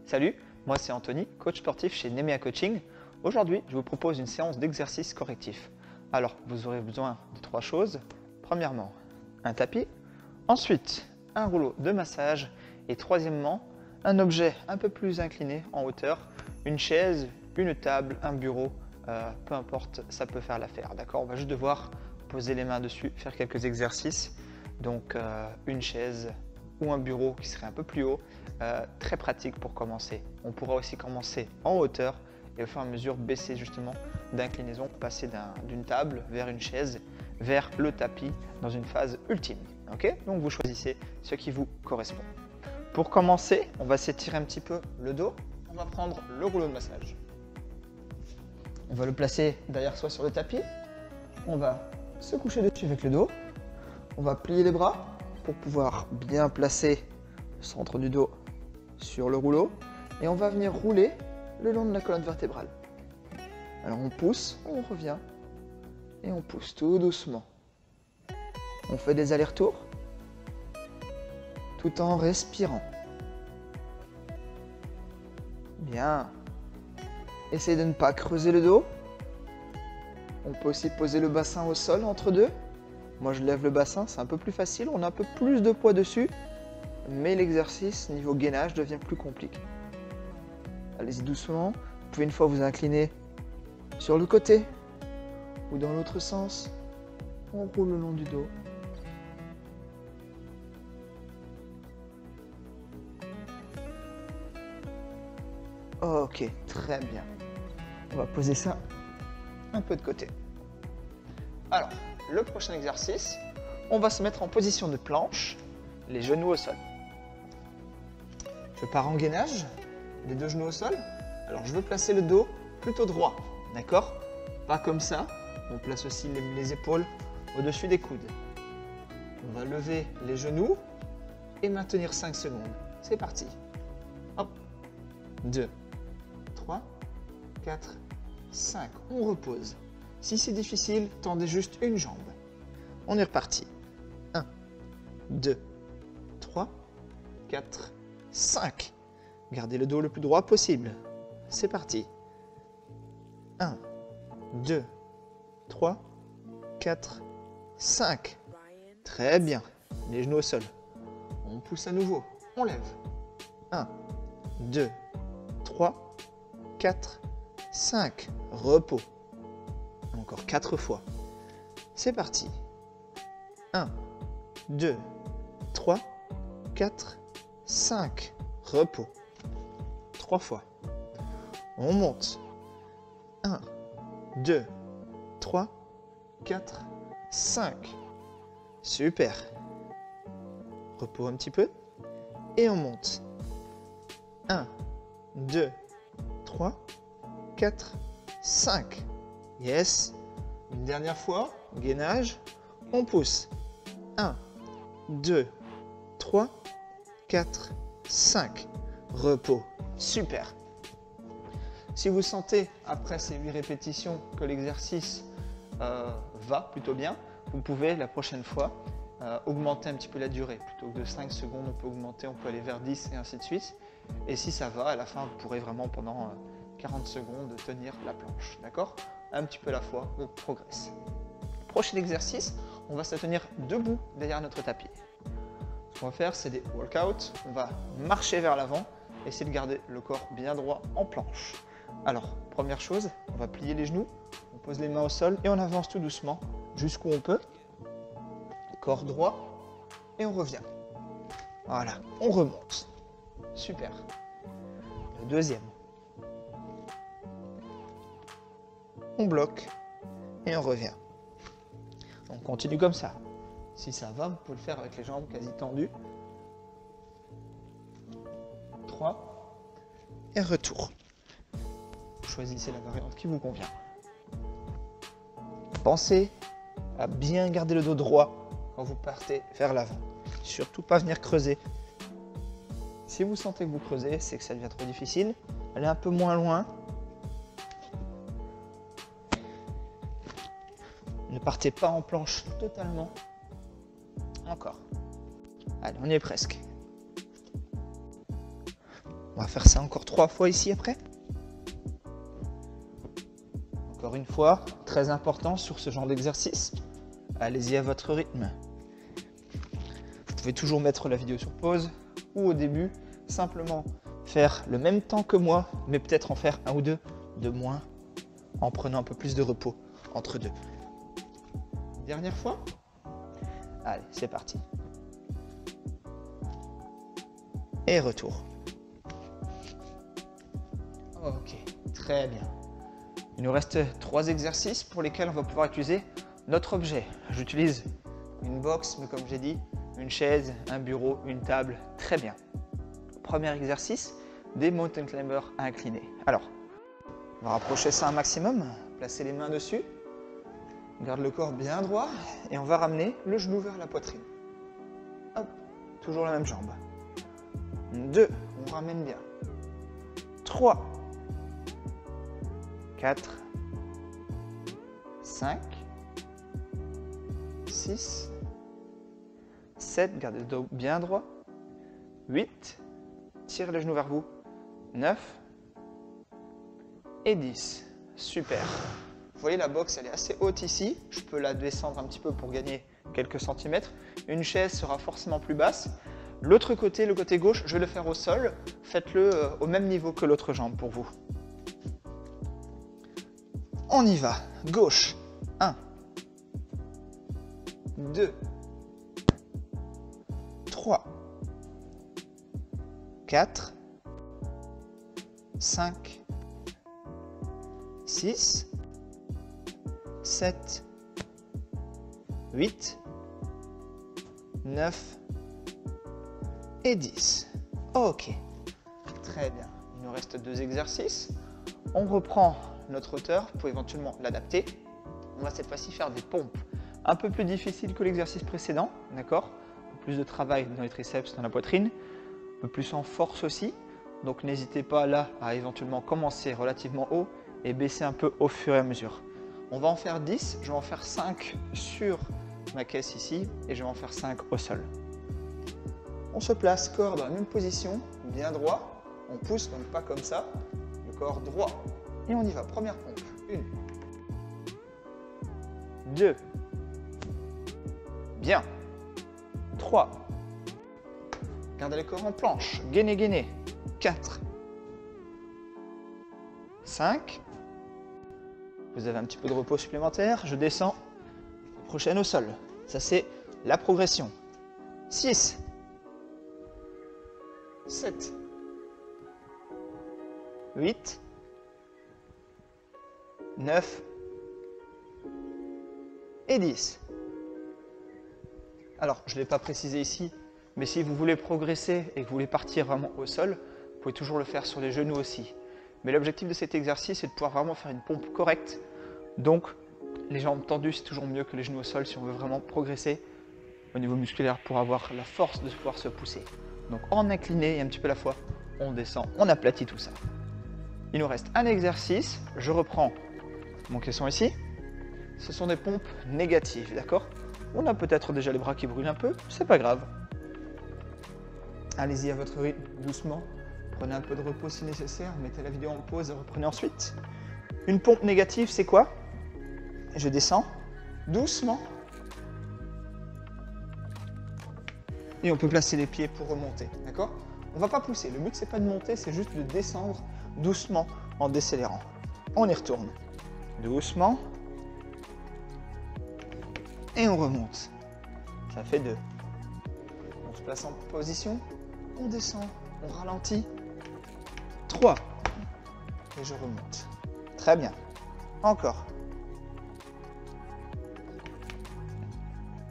Salut, moi c'est Anthony, coach sportif chez Nemea Coaching. Aujourd'hui, je vous propose une séance d'exercice correctif. Alors, vous aurez besoin de 3 choses. Premièrement, un tapis. Ensuite, un rouleau de massage. Et troisièmement, un objet un peu plus incliné en hauteur. Une chaise, une table, un bureau, peu importe, ça peut faire l'affaire. D'accord? On va juste devoir poser les mains dessus, faire quelques exercices. Donc, une chaise ou un bureau qui serait un peu plus haut, très pratique pour commencer. On pourra aussi commencer en hauteur et au fur et à mesure baisser justement d'inclinaison, passer d'une table vers une chaise, vers le tapis dans une phase ultime. Okay? Donc vous choisissez ce qui vous correspond. Pour commencer, on va s'étirer un petit peu le dos. On va prendre le rouleau de massage. On va le placer derrière soi sur le tapis. On va se coucher dessus avec le dos. On va plier les bras pour pouvoir bien placer le centre du dos sur le rouleau. Et on va venir rouler le long de la colonne vertébrale. Alors on pousse, on revient et on pousse tout doucement. On fait des allers-retours tout en respirant. Bien. Essayez de ne pas creuser le dos. On peut aussi poser le bassin au sol entre deux. Moi je lève le bassin, c'est un peu plus facile, on a un peu plus de poids dessus, mais l'exercice niveau gainage devient plus compliqué. Allez-y doucement. Vous pouvez une fois vous incliner sur le côté ou dans l'autre sens. On roule le long du dos. Ok, très bien. On va poser ça un peu de côté. Alors, le prochain exercice, on va se mettre en position de planche, les genoux au sol. Je pars en gainage, les 2 genoux au sol. Alors, je veux placer le dos plutôt droit, d'accord? Pas comme ça. On place aussi les épaules au-dessus des coudes. On va lever les genoux et maintenir 5 secondes. C'est parti. Hop. 2, 3, 4, 5. On repose. Si c'est difficile, tendez juste une jambe. On est reparti. 1, 2, 3, 4, 5. Gardez le dos le plus droit possible. C'est parti. 1, 2, 3, 4, 5. Très bien. Les genoux au sol. On pousse à nouveau. On lève. 1, 2, 3, 4, 5. Repos. Encore 4 fois. C'est parti. 1, 2, 3, 4, 5. Repos. 3 fois. On monte. 1, 2, 3, 4, 5. Super. Repos un petit peu. Et on monte. 1, 2, 3, 4, 5. Yes. Une dernière fois. Gainage. On pousse. 1, 2, 3, 4, 5. Repos. Super. Si vous sentez, après ces 8 répétitions, que l'exercice va plutôt bien, vous pouvez la prochaine fois augmenter un petit peu la durée. Plutôt que de 5 secondes, on peut augmenter, on peut aller vers 10 et ainsi de suite. Et si ça va, à la fin, vous pourrez vraiment pendant 40 secondes tenir la planche. D'accord? Un petit peu à la fois, on progresse. Prochain exercice, on va se tenir debout derrière notre tapis. Ce qu'on va faire, c'est des workouts. On va marcher vers l'avant, essayer de garder le corps bien droit en planche. Alors, première chose, on va plier les genoux, on pose les mains au sol et on avance tout doucement jusqu'où on peut. Corps droit et on revient. Voilà, on remonte. Super. Le deuxième. On bloque et on revient. On continue comme ça. Si ça va, vous pouvez le faire avec les jambes quasi tendues. 3 et retour. Choisissez la variante qui vous convient. Pensez à bien garder le dos droit quand vous partez vers l'avant. Surtout pas venir creuser. Si vous sentez que vous creusez, c'est que ça devient trop difficile. Allez un peu moins loin. Ne partez pas en planche totalement. Encore. Allez, on y est presque. On va faire ça encore 3 fois ici après. Encore une fois, très important sur ce genre d'exercice. Allez-y à votre rythme. Vous pouvez toujours mettre la vidéo sur pause ou au début, simplement faire le même temps que moi, mais peut-être en faire un ou deux de moins en prenant un peu plus de repos entre deux. Dernière fois. Allez, c'est parti. Et retour. Ok, très bien. Il nous reste 3 exercices pour lesquels on va pouvoir utiliser notre objet. J'utilise une box, mais comme j'ai dit, une chaise, un bureau, une table. Très bien. Premier exercice, des mountain climbers inclinés. Alors, on va rapprocher ça un maximum, placer les mains dessus, garde le corps bien droit et on va ramener le genou vers la poitrine. Hop, toujours la même jambe. 2, on ramène bien. 3, 4, 5, 6, 7, gardez le dos bien droit. 8, tirez les genoux vers vous. 9 et 10. Super. Vous voyez, la box, elle est assez haute ici. Je peux la descendre un petit peu pour gagner quelques centimètres. Une chaise sera forcément plus basse. L'autre côté, le côté gauche, je vais le faire au sol. Faites-le au même niveau que l'autre jambe pour vous. On y va. Gauche. 1, 2, 3, 4, 5, 6, 7, 8, 9 et 10. Ok, très bien. Il nous reste 2 exercices. On reprend notre hauteur, vous pouvez éventuellement l'adapter. On va cette fois-ci faire des pompes. Un peu plus difficile que l'exercice précédent, d'accord? Un peu plus de travail dans les triceps, dans la poitrine, un peu plus en force aussi. Donc n'hésitez pas là à éventuellement commencer relativement haut et baisser un peu au fur et à mesure. On va en faire 10, je vais en faire 5 sur ma caisse ici et je vais en faire 5 au sol. On se place, corps dans la même position, bien droit. On pousse donc pas comme ça, le corps droit. Et on y va, première pompe. 1, 2, bien. 3, gardez le corps en planche, gainez, gainez. 4, 5, vous avez un petit peu de repos supplémentaire, je descends, prochaine au sol. Ça c'est la progression. 6, 7, 8, 9 et 10. Alors, je ne l'ai pas précisé ici, mais si vous voulez progresser et que vous voulez partir vraiment au sol, vous pouvez toujours le faire sur les genoux aussi. Mais l'objectif de cet exercice, c'est de pouvoir vraiment faire une pompe correcte. Donc, les jambes tendues, c'est toujours mieux que les genoux au sol si on veut vraiment progresser au niveau musculaire pour avoir la force de pouvoir se pousser. Donc, en incliné et un petit peu à la fois, on descend, on aplatit tout ça. Il nous reste un exercice. Je reprends mon caisson ici. Ce sont des pompes négatives, d'accord? On a peut-être déjà les bras qui brûlent un peu, c'est pas grave. Allez-y à votre rythme, doucement. Prenez un peu de repos si nécessaire, mettez la vidéo en pause et reprenez ensuite. Une pompe négative, c'est quoi? Je descends doucement. Et on peut placer les pieds pour remonter, d'accord? On ne va pas pousser, le but c'est pas de monter, c'est juste de descendre doucement en décélérant. On y retourne. Doucement. Et on remonte. Ça fait 2. On se place en position, on descend, on ralentit. 3. Et je remonte. Très bien. Encore.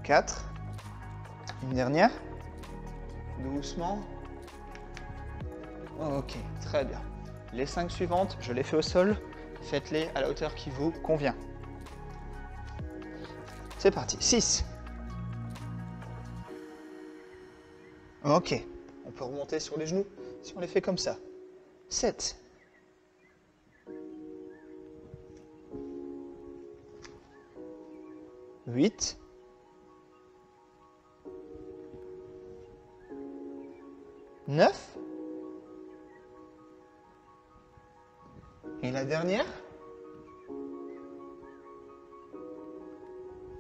4. Une dernière. Doucement. Ok, très bien. Les 5 suivantes, je les fais au sol. Faites-les à la hauteur qui vous convient. C'est parti. 6. Ok. On peut remonter sur les genoux si on les fait comme ça. 7. 8. 9. Et la dernière.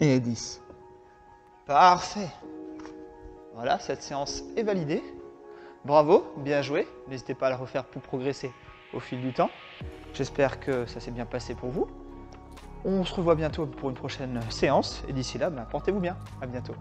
Et 10. Parfait. Voilà, cette séance est validée. Bravo, bien joué. N'hésitez pas à le refaire pour progresser au fil du temps. J'espère que ça s'est bien passé pour vous. On se revoit bientôt pour une prochaine séance. Et d'ici là, portez-vous bien. À bientôt.